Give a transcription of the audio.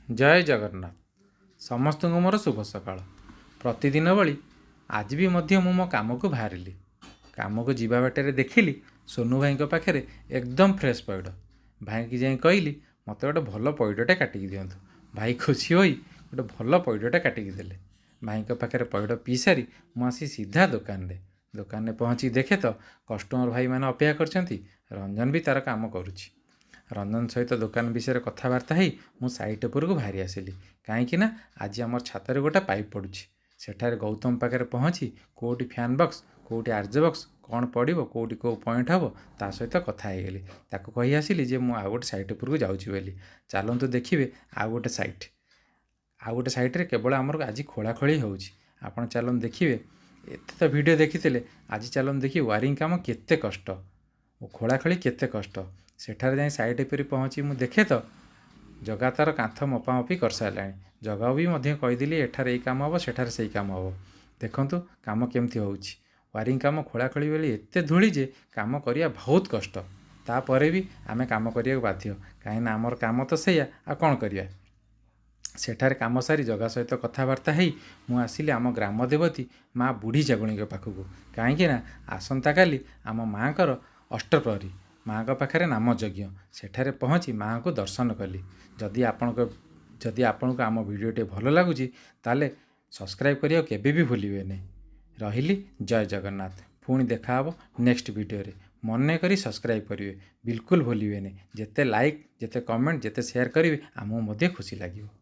जय जगन्नाथ समस्त को मोर शुभ सकाळ प्रतिदिन भली आज भी मध्य मो काम को बाहरिली काम को जीवा बाटर देखिली सोनू भाई पाखे एकदम फ्रेश पैड भाई की जाई कहली मत गोटे भल पैडटे काटिकी दिंतु भाई खुशी हो गोटे भल पैडटे काटिकी देले भाई पाखे पैड पी सारी मुझे सीधा दुकान में पहुँची देखे तो कस्टमर भाई मैंने अपेक्षा कर रंजन भी तार काम करुच्ची रंजन सहित दुकान विषय कथबार्ता ही मु साइट उपरको बाहरी आसिली कहीं आज आम छात गोटे पाइप पड़ू सेठारे गौतम पाखे पहुँची कौटी फैन बक्स कौटी आरज बक्स कौन पड़ो कौटी कौ पॉइंट हम ता सहित कथा होगली ताको कही आसिली जे मु आउ गोटे साइट उपरको जाऊँगी बोली चलतु देखिए आउ गोटे साइट्रे केवल आमर आज खोलाखोली होउछि आपण चलन देखिए एत तो वीडियो देखी आज चलन देखिए वायरिंग काम केते कष्ट खोलाखोली केते कष्ट सेठारे जाई साइट पर पहुँची मु देखे तो जगा तार कांथ मपामपी कर सारे जगा भी कहीदेली एठार काम हम सेठार से काम हम देखु काम केमती होउछि वायरिंग काम खोलाखोली बोली एते धूली जे काम करिया बहुत कष्ट तापर भी आमे काम करिया बाध्य कहीं आमर काम तो सैया आ कौन करिया सेठारे काम सारी जगह सहित कथबार्ता ही मु आसिली आम ग्राम देवती माँ बुढ़ी जागुणी पाखक कहीं आसंता काली आम माँ कर अष्टप्रहरी माँ पाखे नाम यज्ञ सेठारे पहुँची माँ को दर्शन कली जदि आपण को आम भिडियोटे भल लगुच ताले सब्सक्राइब करिया केबे भी भूलिबे नहीं रहिली जय जगन्नाथ पुणी देखा नेक्स्ट वीडियो रे मन करी सब्सक्राइब करेंगे बिल्कुल भूलिबे नहीं जिते लाइक जिते कमेंट जिते शेयर करेंगे आमको खुशी लगे।